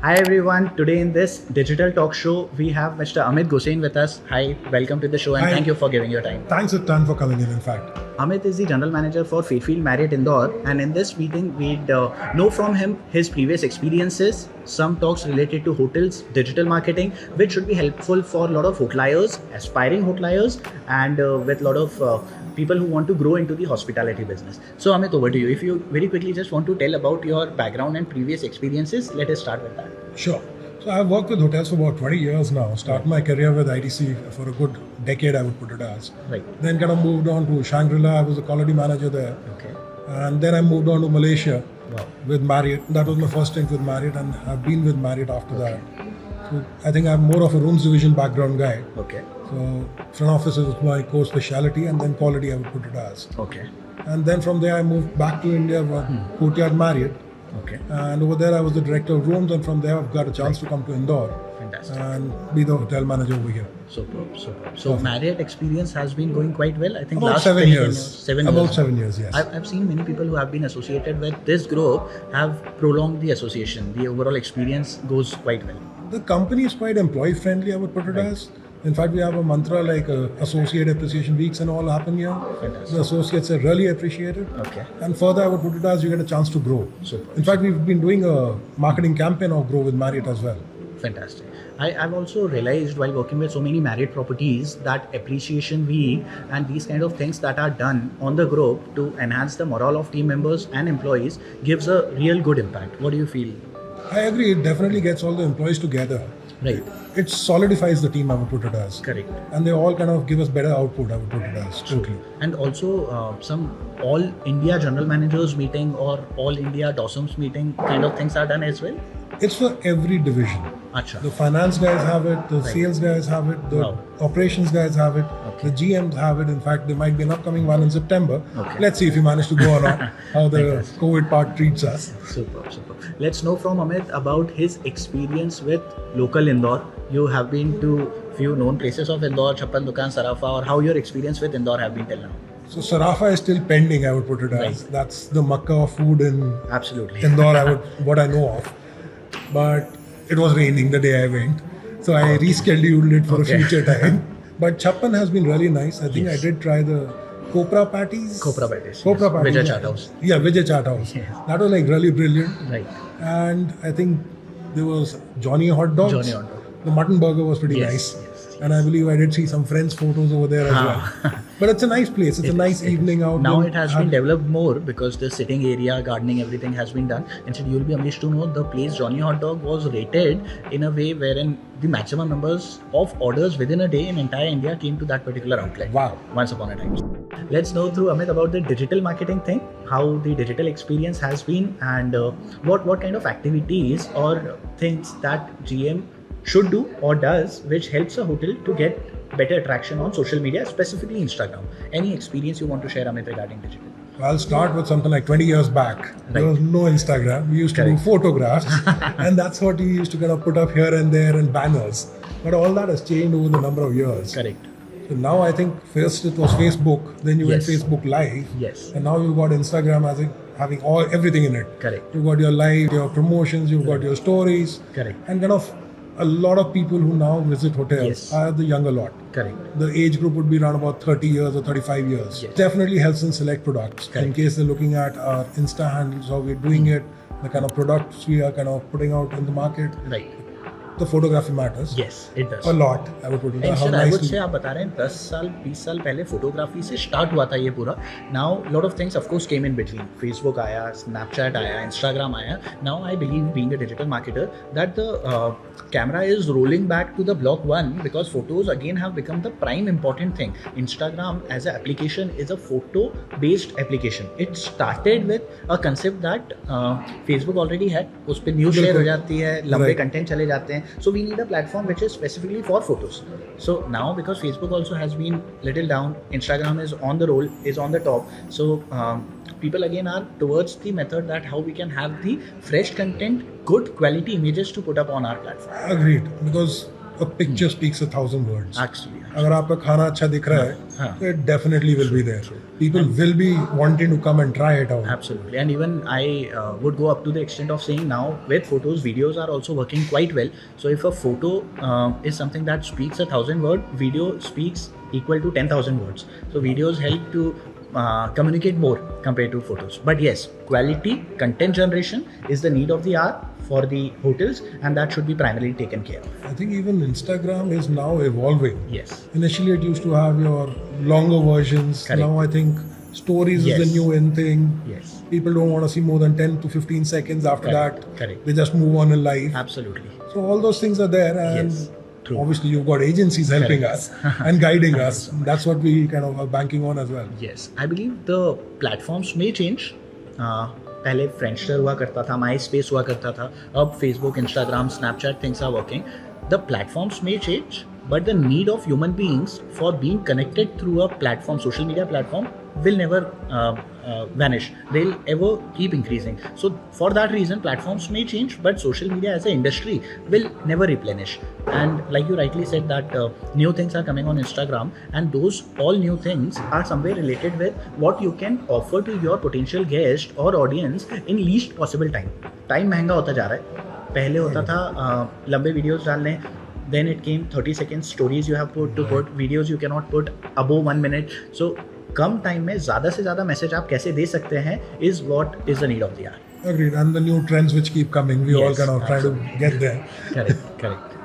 Hi everyone, today in this digital talk show, we have Mr. Amit Gosain with us. Hi, welcome to the show and Hi. thank you for giving your time. Thanks a ton for coming in fact. Amit is the general manager for Fairfield Marriott Indore, and in this meeting, we'd know from him his previous experiences, some talks related to hotels, digital marketing, which should be helpful for a lot of hoteliers, aspiring hoteliers, and with a lot of people who want to grow into the hospitality business. So, Amit, over to you. If you very quickly just want to tell about your background and previous experiences, let us start with that. Sure. So I've worked with hotels for about 20 years now. Started my career with ITC for a good decade, I would put it as. Right. Then kind of moved on to Shangri-La. I was a quality manager there. Okay. And then I moved on to Malaysia Wow. with Marriott. That was my first stint with Marriott, and I've been with Marriott after that. So I think I'm more of a rooms division background guy. Okay. So front office is my core speciality, and then quality I would put it as. Okay. And then from there I moved back to India with Courtyard Marriott. Okay. And over there I was the director of rooms, and from there I've got a chance to come to Indore Fantastic. and be the hotel manager over here. Superb. So Marriott experience has been going quite well. I think About last 7 10 years. Seven About years. 7 years, yes. I've seen many people who have been associated with this group have prolonged the association. The overall experience goes quite well. The company is quite employee friendly, I would put it as. In fact, we have a mantra like associate appreciation weeks and all happen here. Fantastic. The associates are really appreciated. Okay. And further, I would put it as you get a chance to grow. Super. In fact, we've been doing a marketing campaign of Grow with Marriott as well. Fantastic. I've also realized while working with so many Marriott properties that appreciation week and these kind of things that are done on the group to enhance the morale of team members and employees gives a real good impact. What do you feel? I agree, it definitely gets all the employees together. Right. It solidifies the team, I would put it as. Correct. And they all kind of give us better output, I would put it as. Totally. And also some all India general managers meeting or all India DOSMs meeting kind of things are done as well? It's for every division. Acha. The finance guys have it, the sales guys have it, the Wow. operations guys have it, Okay. the GMs have it. In fact, there might be an upcoming one in September. Okay. Let's see if we manage to go or not, how the Fantastic. COVID part treats us. Super. Let's know from Amit about his experience with local Indore. You have been to few known places of Indore, Chappan Dukan, Sarafa, or how your experience with Indore have been till now? So Sarafa is still pending, I would put it as. Right. That's the Makkah of food in Absolutely. Indore, what I know of. But it was raining the day I went. So I rescheduled it for Okay. a future time. But Chappan has been really nice. I think Yes. I did try the Copra patties. Copra patties, Copra yes. patties. Vijay yeah. Chaat House. Yeah, Vijay Chaat House. Yes. That was like really brilliant. Right. And I think there was Johnny Hot Dogs. Johnny Hot Dog. The mutton burger was pretty Yes, nice. yes. And I believe I did see some friends' photos over there as well. But it's a nice place. It's a nice evening out. Now Then it has been developed more because the sitting area, gardening, everything has been done. Instead, you'll be amazed to know the place Johnny Hot Dog was rated in a way wherein the maximum numbers of orders within a day in entire India came to that particular outlet. Wow. Once upon a time. Let's know through Amit about the digital marketing thing, how the digital experience has been, and what kind of activities or things that GM should do or does which helps a hotel to get better traction on social media, specifically Instagram. Any experience you want to share, Amit, regarding digital? I'll start with something like 20 years back. There Right. was no Instagram. We used to do Correct. photographs, and that's what we used to kind of put up here and there and banners. But all that has changed over the number of years. Correct. So now I think first it was Facebook, then you Yes. went Facebook Live, Yes. and now you've got Instagram as having everything in it. Correct. You've got your live, your promotions, you've got your stories, Correct. and kind of a lot of people who now visit hotels Yes. are the younger lot. Correct. The age group would be around about 30 years or 35 years. Yes. Definitely helps in select products. Correct. In case they're looking at our Insta handles, how we're doing it, the kind of products we are kind of putting out in the market. Right. The photography matters. Yes, it does. A lot, I would put it. And How sir, I would nicely- say आप बता रहे हैं 10 साल 20 साल पहले photography से start हुआ था ये पूरा. Now lot of things of course came in between. Facebook आया, Snapchat आया, Instagram आया. Now I believe being a digital marketer that the camera is rolling back to the block one because photos again have become the prime important thing. Instagram as an application is a photo based application. It started with a concept that Facebook already had. उस पे news share हो जाती है, लंबे Right. Content चले जाते हैं. So we need a platform which is specifically for photos. So now because Facebook also has been little down, Instagram is on the roll, is on the top. So people again are towards the method that how we can have the fresh content, good quality images to put up on our platform. Agreed. Because a picture speaks 1,000 words. Actually. अगर आपका खाना अच्छा दिख रहा हाँ. है, it definitely will be there. People will be wanting to come and try it out. Absolutely. And even I would go up to the extent of saying now with photos, videos are also working quite well. So if a photo is something that speaks 1,000 words, video speaks equal to 10,000 words. So videos help to communicate more compared to photos. But yes, quality content generation is the need of the hour for the hotels, and that should be primarily taken care of. I think even Instagram is now evolving. Yes. Initially, it used to have your longer versions. Correct. Now, I think stories is Yes. the new in thing. Yes. People don't want to see more than 10 to 15 seconds after Correct. that. Correct. They just move on in life. Absolutely. So, all those things are there. And Yes. True. obviously, you've got agencies helping us and guiding us. That's what we kind of are banking on as well. Yes, I believe the platforms may change. पहले फ्रेंडस्टर हुआ करता था, माई space हुआ करता था, अब Facebook, Instagram, Snapchat things are working. The platforms may change, but the need of human beings for being connected through a platform, social media platform, will never vanish. They'll ever keep increasing. So for that reason, platforms may change, but social media as an industry will never replenish. And like you rightly said that new things are coming on Instagram, and those all new things are somewhere related with what you can offer to your potential guest or audience in least possible time. Time महंगा होता जा रहा है. पहले होता था लंबे videos डालने. Then it came 30 seconds stories you have to put, videos you cannot put above 1 minute. So come time में ज़्यादा से ज़्यादा मैसेज आप कैसे दे सकते हैं is what is the need of the hour. Agreed. And the new trends which keep coming, we all Yes, kind of try to get there. Correct.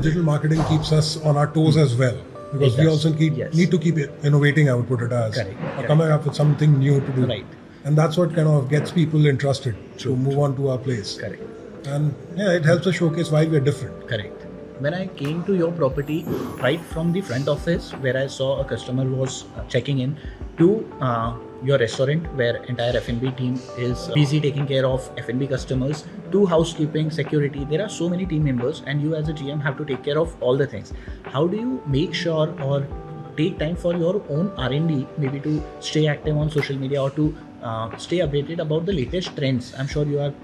Digital marketing keeps us on our toes as well. Because It we does. also Yes. need to keep innovating, I would put it as. Correct. Or coming up with something new to do. Right. And that's what kind of gets people interested to move on to our place. Correct. And yeah, it helps us showcase why we are different. Correct. When I came to your property, right from the front office where I saw a customer was checking in, to your restaurant where entire F&B team is busy taking care of F&B customers, to housekeeping, security, there are so many team members, and you as a GM have to take care of all the things. How do you make sure or take time for your own R&D, maybe to stay active on social media or to stay updated about the latest trends? I'm sure you are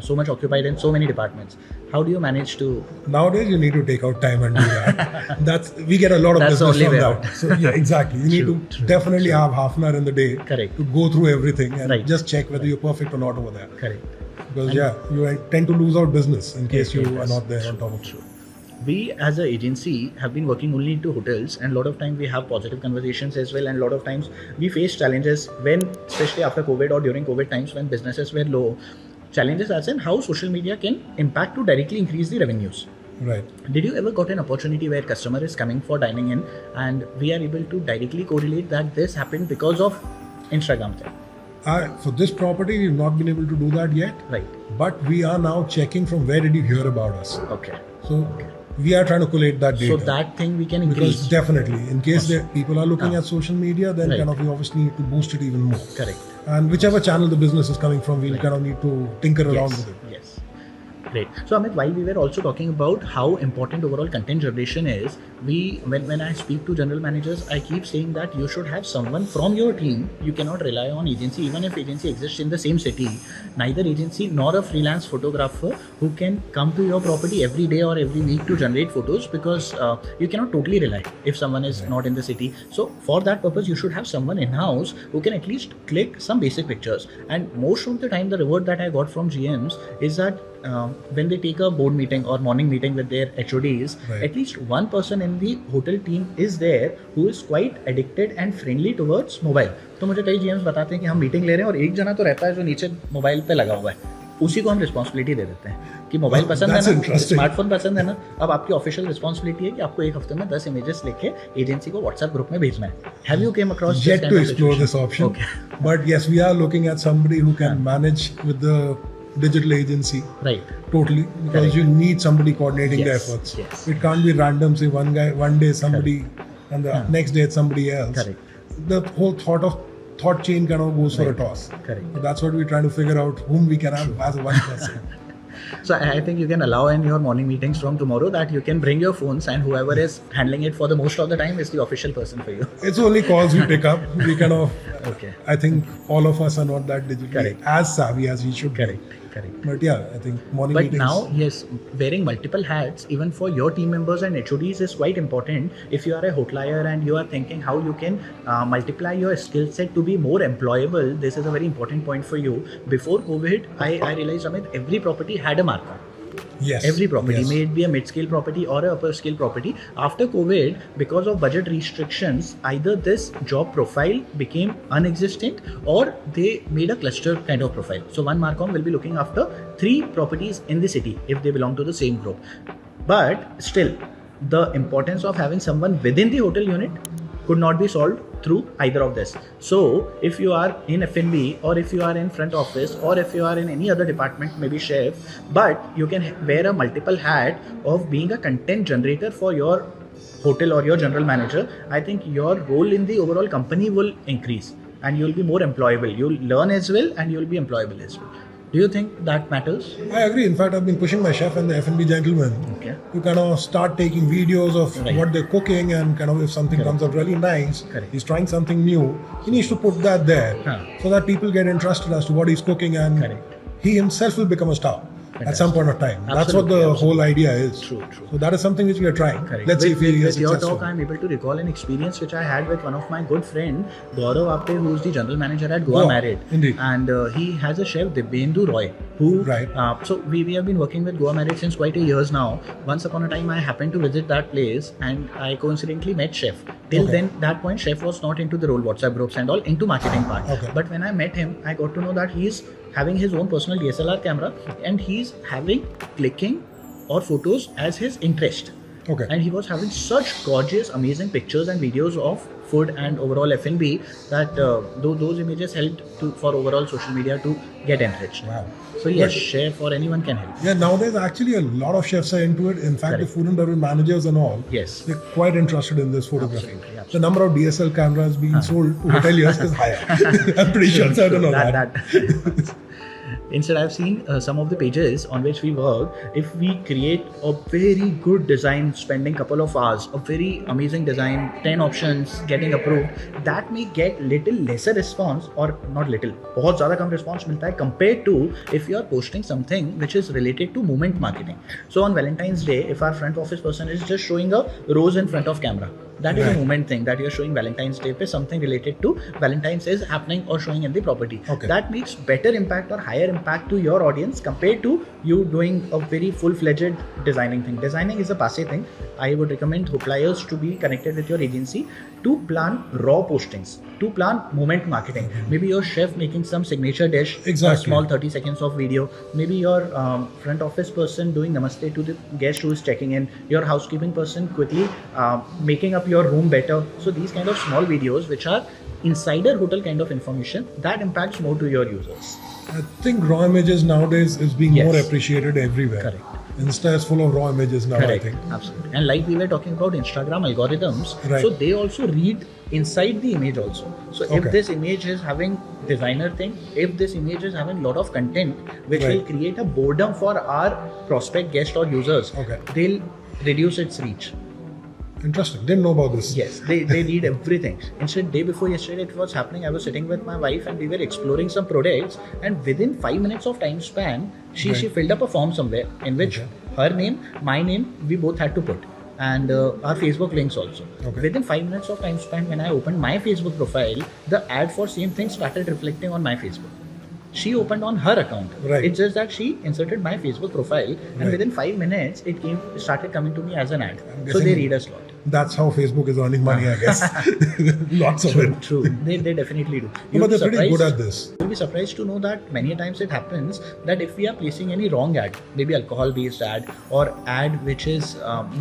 so much occupied in so many departments. How do you manage to? Nowadays, you need to take out time and do that. We get a lot of That's the business only from way that. out. So yeah, exactly. You need to definitely have half an hour in the day Correct. to go through everything and Right. just check whether you're perfect or not over there. Correct. Because you tend to lose out business in case you Yes. are not there on top of it. We as an agency have been working only into hotels, and a lot of time we have positive conversations as well, and a lot of times we face challenges when, especially after COVID or during COVID times when businesses were low, challenges as in how social media can impact to directly increase the revenues. Right. Did you ever got an opportunity where customer is coming for dining in and we are able to directly correlate that this happened because of Instagram thing? For this property, we've not been able to do that yet. Right. But we are now checking from where did you hear about us. Okay. So we are trying to collate that data. So that thing we can increase. Because definitely, in case people are looking at social media, then Right. kind of we obviously need to boost it even more. Correct. And whichever channel the business is coming from, we'll kind of need to tinker around with it. Yes. Great. So Amit, while we were also talking about how important overall content generation is, when I speak to general managers, I keep saying that you should have someone from your team. You cannot rely on agency, even if agency exists in the same city. Neither agency nor a freelance photographer who can come to your property every day or every week to generate photos, because you cannot totally rely if someone is not in the city. So for that purpose, you should have someone in-house who can at least click some basic pictures. And most of the time, the reward that I got from GMs is that when they take a board meeting or morning meeting with their HODs, Right. at least one person in the hotel team is there who is quite addicted and friendly towards mobile. तो मुझे कई GMs बताते हैं कि हम meeting ले रहे हैं और एक जना तो रहता है जो नीचे मोबाइल पे लगा हुआ है, उसी को हम रिस्पॉन्सिबिलिटी दे देते हैं कि मोबाइल पसंद है That's ना, interesting. स्मार्टफोन पसंद है ना, अब आपकी ऑफिशियल रिस्पॉन्सिबिलिटी है कि आपको एक हफ्ते में 10 इमेजेस लेके एजेंसी को व्हाट्सएप ग्रुप में भेजना है. Have you came across this Yet kind to of explore situation? this option. Okay. But yes, we are looking at somebody who can manage with the digital agency Right. totally, because Correct. you need somebody coordinating the Yes, efforts. yes. It can't be random, say one day somebody and the next day it's somebody else. Correct. The whole thought chain kind of goes for a Right. toss. Correct. So that's what we're trying to figure out, whom we can have as one person. So I think you can allow in your morning meetings from tomorrow that you can bring your phones, and whoever is handling it for the most of the time is the official person for you. It's only calls we pick up. We kind of, Okay. I think all of us are not that digitally Correct. as savvy as we should be. Correct. Correct. But yeah, I think morning But meetings. now, yes, wearing multiple hats, even for your team members and HODs, is quite important. If you are a hotelier and you are thinking how you can multiply your skill set to be more employable, this is a very important point for you. Before COVID, I realized, Amit, every property had a markup. Yes. Every property, Yes. may it be a mid-scale property or a upper-scale property. After COVID, because of budget restrictions, either this job profile became unexistent or they made a cluster kind of profile. So one Marcom will be looking after 3 properties in the city if they belong to the same group. But still, the importance of having someone within the hotel unit could not be solved through either of this. So if you are in F&B or if you are in front office or if you are in any other department, maybe chef, but you can wear a multiple hat of being a content generator for your hotel or your general manager, I think your role in the overall company will increase and you'll be more employable. You'll learn as well and you'll be employable as well. Do you think that matters? I agree. In fact, I've been pushing my chef and the F&B gentlemen Okay. to kind of start taking videos of Right. what they're cooking, and kind of if something Correct. comes out really nice, Correct. he's trying something new, he needs to put that there Huh. so that people get interested as to what he's cooking, and Correct. he himself will become a star at some point of time. That's what Absolutely, the absolutely. whole idea is. True, true. So that is something which we are trying. Correct. Let's see if he is with your successful. talk, I'm able to recall an experience which I had with one of my good friend, Gaurav Apte, who is the general manager at Goa Oh, Marriott. indeed. And he has a chef, Dibyendu Roy, who... Right. So we have been working with Goa Marriott since quite a years now. Once upon a time, I happened to visit that place and I coincidentally met chef. Till Okay. then, that point, chef was not into the role, WhatsApp groups and all, into marketing part. Okay. But when I met him, I got to know that he's having his own personal DSLR camera and he's having clicking or photos as his interest. Okay. And he was having such gorgeous, amazing pictures and videos of food and overall F&B that those images helped for overall social media to get enriched. Wow. So yes, But- chef or anyone can help. Yeah, nowadays actually a lot of chefs are into it. In fact, Correct. the food and beverage managers and all, Yes. they're quite interested in this photography. Absolutely, absolutely. The number of DSL cameras being sold to hoteliers is higher. I'm pretty sure. So I don't know that. Instead, I've seen some of the pages on which we work. If we create a very good design, spending couple of hours, a very amazing design, 10 options getting approved, that may get little lesser response or not little, बहुत ज़्यादा कम response मिलता है compared to if you are posting something which is related to moment marketing. So on Valentine's Day, if our front office person is just showing a rose in front of camera, that is a Right. moment thing that you're showing Valentine's Day पे something related to Valentine's is happening or showing in the property. Okay. That makes better impact or higher impact to your audience compared to you doing a very full-fledged designing thing. Designing is a passe thing. I would recommend hoteliers to be connected with your agency to plan raw postings, to plan moment marketing. Maybe your chef making some signature dish, a Exactly. small 30 seconds of video. Maybe your front office person doing namaste to the guest who is checking in. Your housekeeping person quickly making up your room better. So these kind of small videos which are insider hotel kind of information that impacts more to your users. I think raw images nowadays is being Yes. more appreciated everywhere. Correct. Insta is full of raw images now, Correct. I think. Absolutely. And like we were talking about Instagram algorithms, Right. so they also read inside the image also. So if Okay. this image is having designer thing, if this image is having lot of content which Right. will create a boredom for our prospect guest or users, Okay. they'll reduce its reach. Interesting. Didn't know about this. Yes, they read everything. Instead, day before yesterday, it was happening. I was sitting with my wife and we were exploring some products. And within 5 minutes of time span, she filled up a form somewhere in which Okay. her name, my name, we both had to put. And our Facebook links also. Okay. Within 5 minutes of time span, when I opened my Facebook profile, the ad for same thing started reflecting on my Facebook. She opened on her account. Right. It's just that she inserted my Facebook profile, and Right. within 5 minutes, it started coming to me as an ad. I'm So they guessing- read us a lot. That's how Facebook is earning money, I guess. Lots of it. True. They definitely do. No, but they're pretty good at this. You'll be surprised to know that many times it happens that if we are placing any wrong ad, maybe alcohol-based ad or ad which is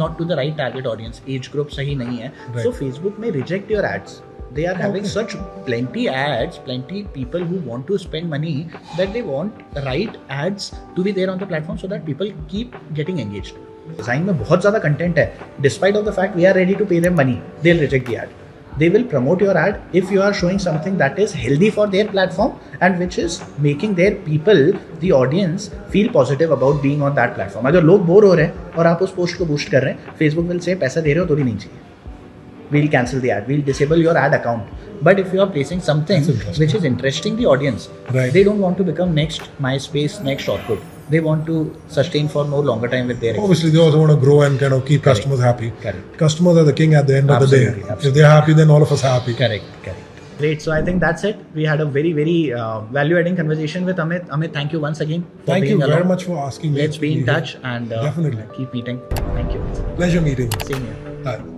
not to the right target audience, age group sahi nahi hai, Right. so Facebook may reject your ads. They are having Okay. such plenty ads, plenty people who want to spend money that they want right ads to be there on the platform so that people keep getting engaged. Design में बहुत ज़्यादा content है despite of the fact we are ready to pay them money they will reject the ad they will promote your ad if you are showing something that is healthy for their platform and which is making their people, the audience, feel positive about being on that platform. अगर लोग bore हो रहे हैं और आप उस post को boost कर रहे हैं, Facebook will say पैसा दे रहे हो तो भी नहीं चाहिए. we'll cancel the ad, we'll disable your ad account. But if you are placing something That's interesting. which is interesting the audience, Right. they don't want to become next MySpace, next Orkut. They want to sustain for more longer time with their Obviously, they also want to grow and kind of keep customers happy. Correct. Customers are the king at the end of the Absolutely, day. absolutely. If they're happy, then all of us are happy. Correct. Great. So I think that's it. We had a very, very value-adding conversation with Amit. Amit, thank you once again. For Thank you being very along. much for asking me. Let's to be in here. touch and Definitely. keep meeting. Thank you. Pleasure meeting. Same here. Bye.